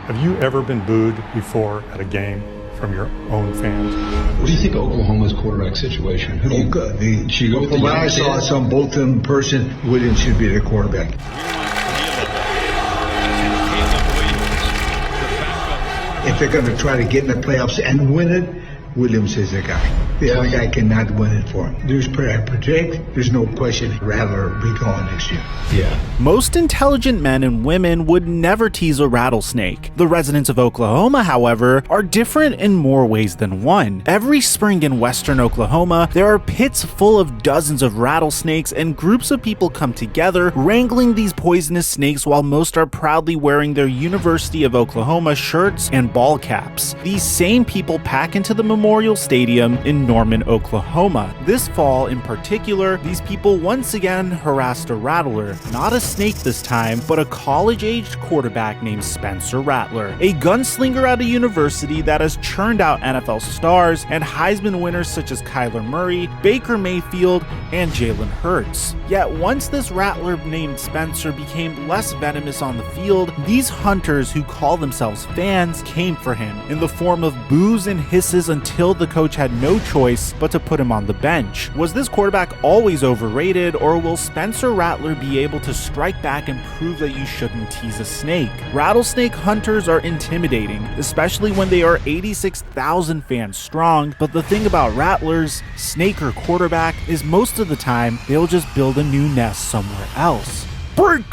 Have you ever been booed before at a game from your own fans? What do you think of Oklahoma's quarterback situation? Should go with the I saw some Bolton person, Williams should be the quarterback. If they're going to try to get in the playoffs and win it, Williams is the guy. The other guy cannot win it for him. I predict, there's no question Rattler will be gone next year. Yeah. Most intelligent men and women would never tease a rattlesnake. The residents of Oklahoma, however, are different in more ways than one. Every spring in western Oklahoma, there are pits full of dozens of rattlesnakes, and groups of people come together wrangling these poisonous snakes while most are proudly wearing their University of Oklahoma shirts and ball caps. These same people pack into the Memorial Stadium in Norman, Oklahoma. This fall in particular, these people once again harassed a rattler, not a snake this time, but a college-aged quarterback named Spencer Rattler, a gunslinger at a university that has churned out NFL stars and Heisman winners such as Kyler Murray, Baker Mayfield, and Jalen Hurts. Yet once this rattler named Spencer became less venomous on the field, these hunters who call themselves fans came for him in the form of boos and hisses until the coach had no choice but to put him on the bench. Was this quarterback always overrated, or will Spencer Rattler be able to strike back and prove that you shouldn't tease a snake? Rattlesnake hunters are intimidating, especially when they are 86,000 fans strong, but the thing about rattlers, snake or quarterback, is most of the time they'll just build a new nest somewhere else. Break!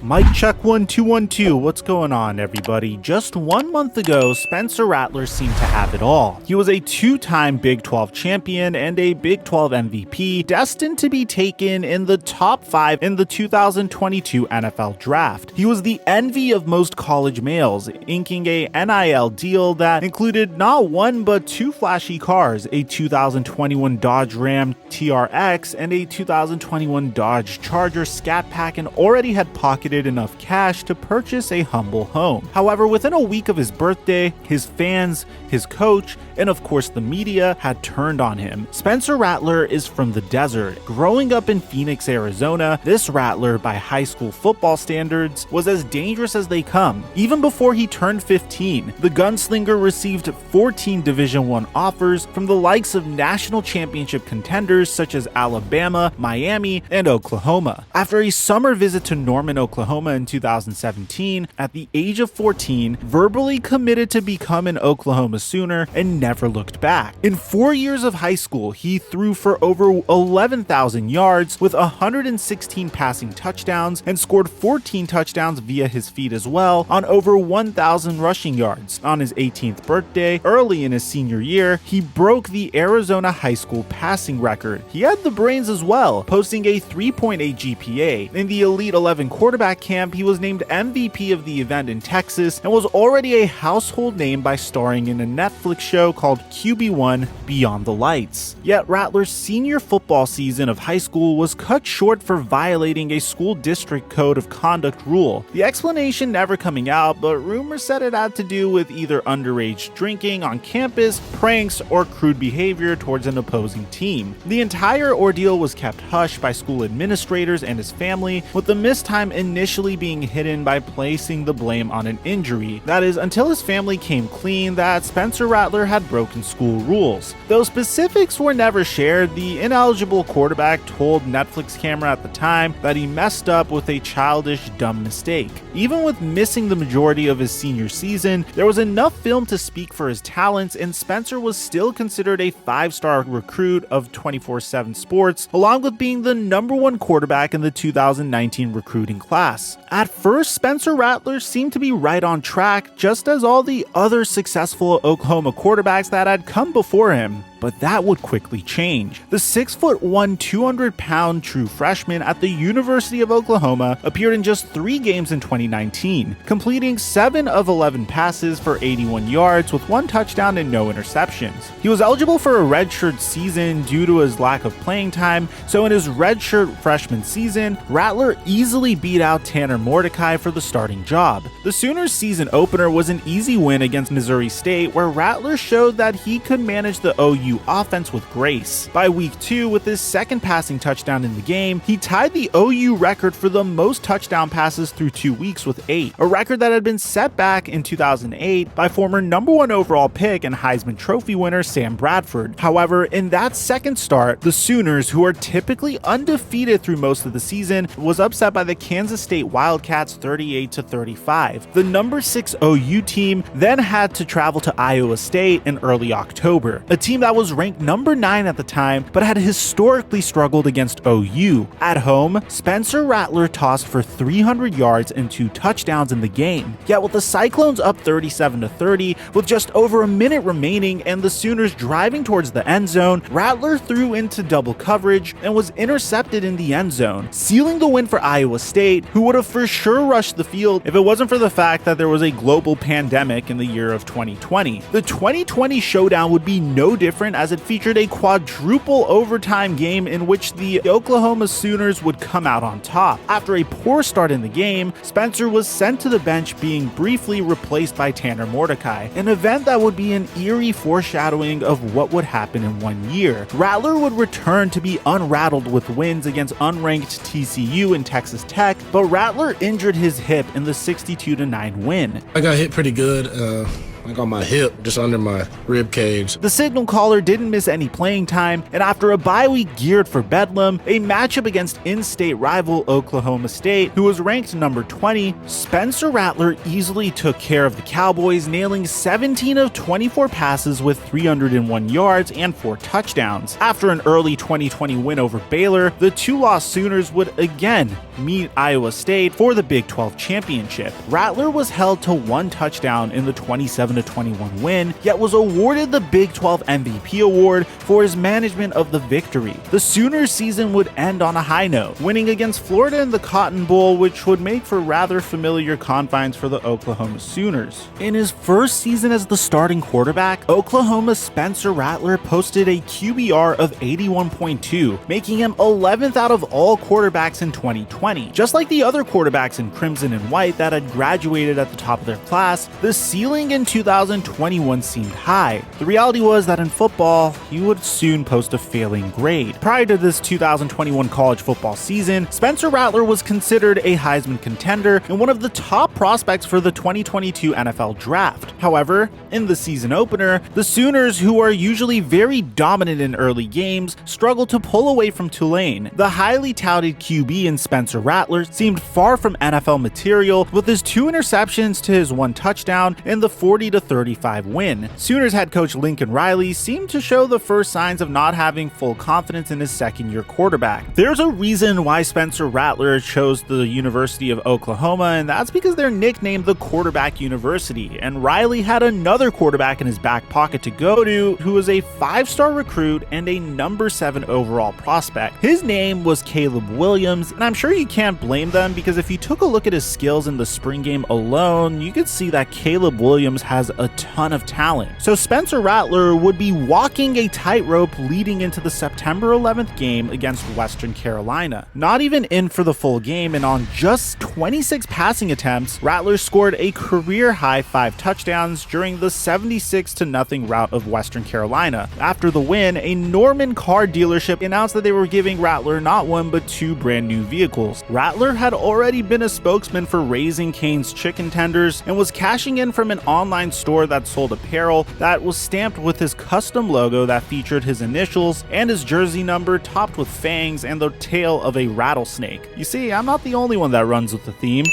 Mic check 1 2 1 2. What's going on, everybody? Just 1 month ago, Spencer Rattler seemed to have it all. He was a 2-time Big 12 champion and a Big 12 MVP, destined to be taken in the top 5 in the 2022 NFL Draft. He was the envy of most college males, inking a NIL deal that included not one but 2 flashy cars, a 2021 Dodge Ram TRX and a 2021 Dodge Charger Scat Pack, and already had pocketed enough cash to purchase a humble home. However, within a week of his birthday, his fans, his coach, and of course the media had turned on him. Spencer Rattler is from the desert. Growing up in Phoenix, Arizona, this Rattler, by high school football standards, was as dangerous as they come. Even before he turned 15, the gunslinger received 14 Division I offers from the likes of national championship contenders such as Alabama, Miami, and Oklahoma. After a summer visit to Norman, Oklahoma in 2017, at the age of 14, verbally committed to become an Oklahoma Sooner and never looked back. In 4 years of high school, he threw for over 11,000 yards with 116 passing touchdowns and scored 14 touchdowns via his feet as well on over 1,000 rushing yards. On his 18th birthday, early in his senior year, he broke the Arizona high school passing record. He had the brains as well, posting a 3.8 GPA. In the Elite 11 quarterback camp, he was named MVP of the event in Texas and was already a household name by starring in a Netflix show called QB1 Beyond the Lights. Yet Rattler's senior football season of high school was cut short for violating a school district code of conduct rule. The explanation never coming out, but rumors said it had to do with either underage drinking on campus, pranks, or crude behavior towards an opposing team. The entire ordeal was kept hush by school administrators and his family, with the missed time initially being hidden by placing the blame on an injury. That is, until his family came clean that Spencer Rattler had broken school rules. Though specifics were never shared, the ineligible quarterback told Netflix camera at the time that he messed up with a childish, dumb mistake. Even with missing the majority of his senior season, there was enough film to speak for his talents, and Spencer was still considered a 5-star recruit of 24/7 Sports, along with being the #1 quarterback in the 2019 recruiting class. At first, Spencer Rattler seemed to be right on track, just as all the other successful Oklahoma quarterbacks that had come before him. but that would quickly change. The 6'1", 200-pound true freshman at the University of Oklahoma appeared in just 3 games in 2019, completing 7 of 11 passes for 81 yards with 1 touchdown and no interceptions. He was eligible for a redshirt season due to his lack of playing time, so in his redshirt freshman season, Rattler easily beat out Tanner Mordecai for the starting job. The Sooners' season opener was an easy win against Missouri State, where Rattler showed that he could manage the OU offense with grace. By week 2, with his second passing touchdown in the game, he tied the OU record for the most touchdown passes through 2 weeks with 8, a record that had been set back in 2008 by former #1 overall pick and Heisman Trophy winner Sam Bradford. However, in that second start, the Sooners, who are typically undefeated through most of the season, was upset by the Kansas State Wildcats 38-35. The number 6 OU team then had to travel to Iowa State in early October, a team that was ranked number 9 at the time but had historically struggled against OU. At home, Spencer Rattler tossed for 300 yards and 2 touchdowns in the game. Yet with the Cyclones up 37-30 with just over a minute remaining and the Sooners driving towards the end zone, Rattler threw into double coverage and was intercepted in the end zone, sealing the win for Iowa State, who would have for sure rushed the field if it wasn't for the fact that there was a global pandemic in the year of 2020. The 2020 showdown would be no different, as it featured a quadruple overtime game in which the Oklahoma Sooners would come out on top. After a poor start in the game, Spencer was sent to the bench, being briefly replaced by Tanner Mordecai, an event that would be an eerie foreshadowing of what would happen in 1 year. Rattler would return to be unrattled with wins against unranked TCU and Texas Tech, but Rattler injured his hip in the 62-9 win. I got hit pretty good. Like on my hip, just under my rib cage. The signal caller didn't miss any playing time, and after a bye week geared for Bedlam, a matchup against in-state rival Oklahoma State, who was ranked number 20, Spencer Rattler easily took care of the Cowboys, nailing 17 of 24 passes with 301 yards and 4 touchdowns. After an early 2020 win over Baylor, the 2-loss Sooners would again meet Iowa State for the Big 12 championship. Rattler was held to 1 touchdown in the 27-21 win, yet was awarded the Big 12 MVP award for his management of the victory. The Sooners season would end on a high note, winning against Florida in the Cotton Bowl, which would make for rather familiar confines for the Oklahoma Sooners. In his first season as the starting quarterback, Oklahoma's Spencer Rattler posted a QBR of 81.2, making him 11th out of all quarterbacks in 2020. Just like the other quarterbacks in crimson and white that had graduated at the top of their class, the ceiling in 2021 seemed high. The reality was that in football, you would soon post a failing grade. Prior to this 2021 college football season, Spencer Rattler was considered a Heisman contender and one of the top prospects for the 2022 NFL Draft. However, in the season opener, the Sooners, who are usually very dominant in early games, struggled to pull away from Tulane. The highly touted QB in Spencer Rattler seemed far from NFL material, with his 2 interceptions to his 1 touchdown in the 40-35 win. Sooners head coach Lincoln Riley seemed to show the first signs of not having full confidence in his second-year quarterback. There's a reason why Spencer Rattler chose the University of Oklahoma, and that's because they're nicknamed the Quarterback University, and Riley had another quarterback in his back pocket to go to who was a 5-star recruit and a number 7 overall prospect. His name was Caleb Williams, and I'm sure you can't blame them, because if you took a look at his skills in the spring game alone, you could see that Caleb Williams has a ton of talent. So Spencer Rattler would be walking a tightrope leading into the September 11th game against Western Carolina. Not even in for the full game, and on just 26 passing attempts, Rattler scored a career-high 5 touchdowns during the 76-0 rout of Western Carolina. After the win, a Norman car dealership announced that they were giving Rattler not 1 but 2 brand new vehicles. Rattler had already been a spokesman for Raising Cane's chicken tenders and was cashing in from an online store that sold apparel that was stamped with his custom logo that featured his initials and his jersey number topped with fangs and the tail of a rattlesnake. You see, I'm not the only one that runs with the theme.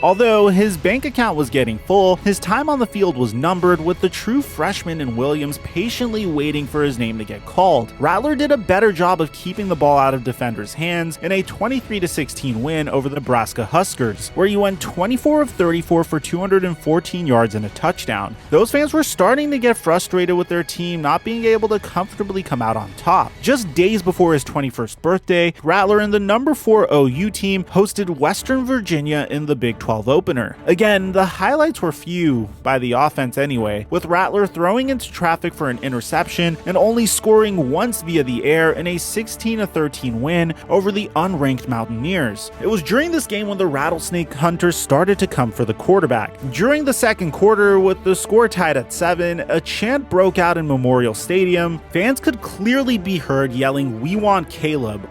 Although his bank account was getting full, his time on the field was numbered, with the true freshman in Williams patiently waiting for his name to get called. Rattler did a better job of keeping the ball out of defenders' hands in a 23-16 win over the Nebraska Huskers, where he went 24 of 34 for 214 yards and a touchdown. Those fans were starting to get frustrated with their team not being able to comfortably come out on top. Just days before his 21st birthday, Rattler and the number 4 OU team hosted Western Virginia in the Big 12 opener. Again, the highlights were few, by the offense anyway, with Rattler throwing into traffic for an interception and only scoring once via the air in a 16-13 win over the unranked Mountaineers. It was during this game when the Rattlesnake Hunters started to come for the quarterback. During the second quarter, with the score tied at 7, a chant broke out in Memorial Stadium. Fans could clearly be heard yelling, "We want Caleb,"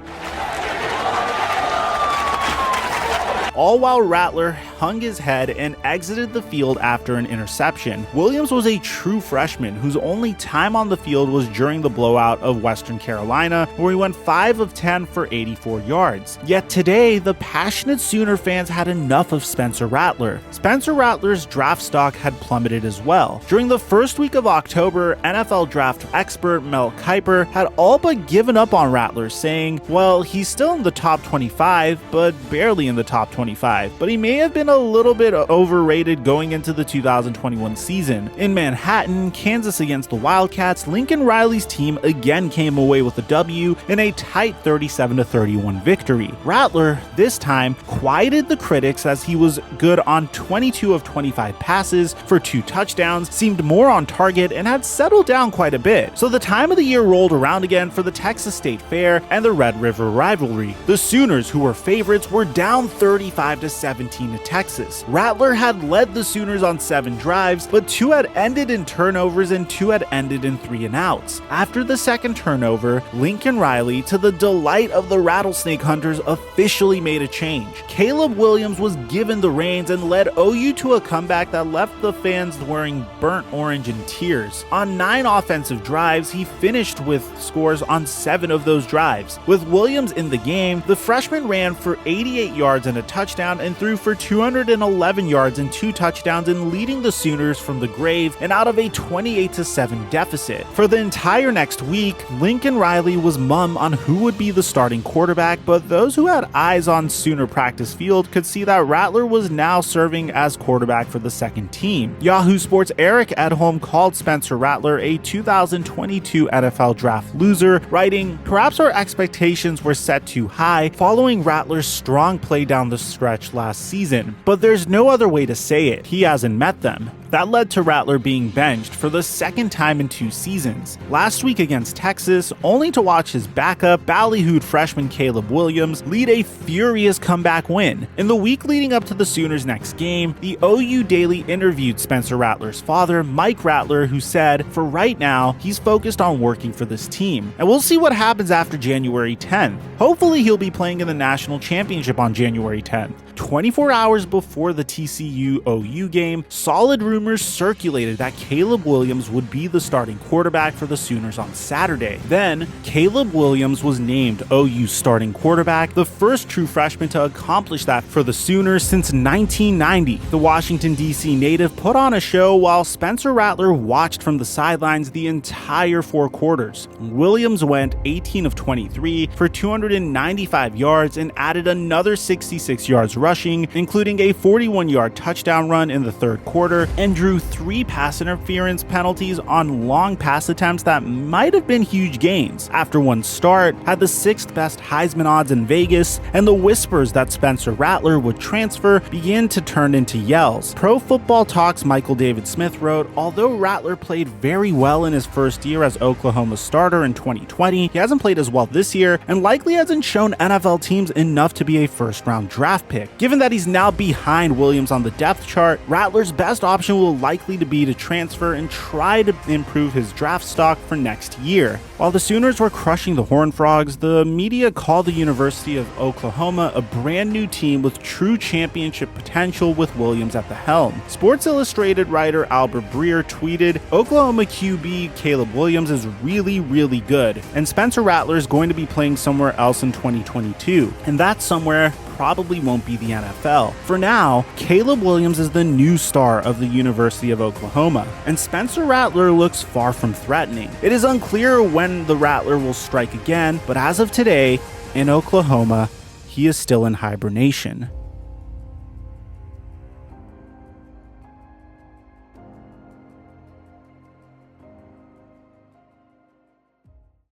all while Rattler hung his head and exited the field after an interception. Williams was a true freshman whose only time on the field was during the blowout of Western Carolina, where he went 5 of 10 for 84 yards. Yet today, the passionate Sooner fans had enough of Spencer Rattler. Spencer Rattler's draft stock had plummeted as well. During the first week of October, NFL draft expert Mel Kiper had all but given up on Rattler, saying, well, he's still in the top 25, but barely in the top 25, but he may have been a little bit overrated going into the 2021 season. In Manhattan, Kansas against the Wildcats, Lincoln Riley's team again came away with a W in a tight 37-31 victory. Rattler, this time, quieted the critics as he was good on 22 of 25 passes for 2 touchdowns, seemed more on target, and had settled down quite a bit. So the time of the year rolled around again for the Texas State Fair and the Red River rivalry. The Sooners, who were favorites, were down 35-17 to Texas. Rattler had led the Sooners on 7 drives, but 2 had ended in turnovers and 2 had ended in 3-and-outs. After the second turnover, Lincoln Riley, to the delight of the Rattlesnake Hunters, officially made a change. Caleb Williams was given the reins and led OU to a comeback that left the fans wearing burnt orange in tears. On 9 offensive drives, he finished with scores on 7 of those drives. With Williams in the game, the freshman ran for 88 yards and a touchdown and threw for 211 yards and 2 touchdowns, in leading the Sooners from the grave and out of a 28-7 deficit. For the entire next week, Lincoln Riley was mum on who would be the starting quarterback, but those who had eyes on Sooner practice field could see that Rattler was now serving as quarterback for the second team. Yahoo Sports' Eric Edholm called Spencer Rattler a 2022 NFL draft loser, writing, "Perhaps our expectations were set too high following Rattler's strong play down the stretch last season, but there's no other way to say it. He hasn't met them." That led to Rattler being benched for the second time in 2 seasons. Last week against Texas, only to watch his backup, ballyhooed freshman Caleb Williams lead a furious comeback win. In the week leading up to the Sooners' next game, the OU Daily interviewed Spencer Rattler's father, Mike Rattler, who said, for right now, he's focused on working for this team, and we'll see what happens after January 10th. Hopefully he'll be playing in the national championship on January 10th. 24 hours before the TCU-OU game, solid rumors circulated that Caleb Williams would be the starting quarterback for the Sooners on Saturday. Then, Caleb Williams was named OU's starting quarterback, the first true freshman to accomplish that for the Sooners since 1990. The Washington, D.C. native put on a show while Spencer Rattler watched from the sidelines the entire 4 quarters. Williams went 18 of 23 for 295 yards and added another 66 yards rushing, including a 41-yard touchdown run in the third quarter, and drew 3 pass interference penalties on long pass attempts that might have been huge gains. After one start, had the 6th best Heisman odds in Vegas, and the whispers that Spencer Rattler would transfer began to turn into yells. Pro Football Talk's Michael David Smith wrote, although Rattler played very well in his first year as Oklahoma's starter in 2020, he hasn't played as well this year and likely hasn't shown NFL teams enough to be a first-round draft pick. Given that he's now behind Williams on the depth chart, Rattler's best option will likely to be to transfer and try to improve his draft stock for next year. While the Sooners were crushing the Horned Frogs, the media called the University of Oklahoma a brand new team with true championship potential with Williams at the helm. Sports Illustrated writer Albert Breer tweeted, Oklahoma QB Caleb Williams is really, really good, and Spencer Rattler is going to be playing somewhere else in 2022, and that somewhere probably won't be the NFL. For now, Caleb Williams is the new star of the University of Oklahoma, and Spencer Rattler looks far from threatening. It is unclear when the Rattler will strike again, but as of today, in Oklahoma, he is still in hibernation.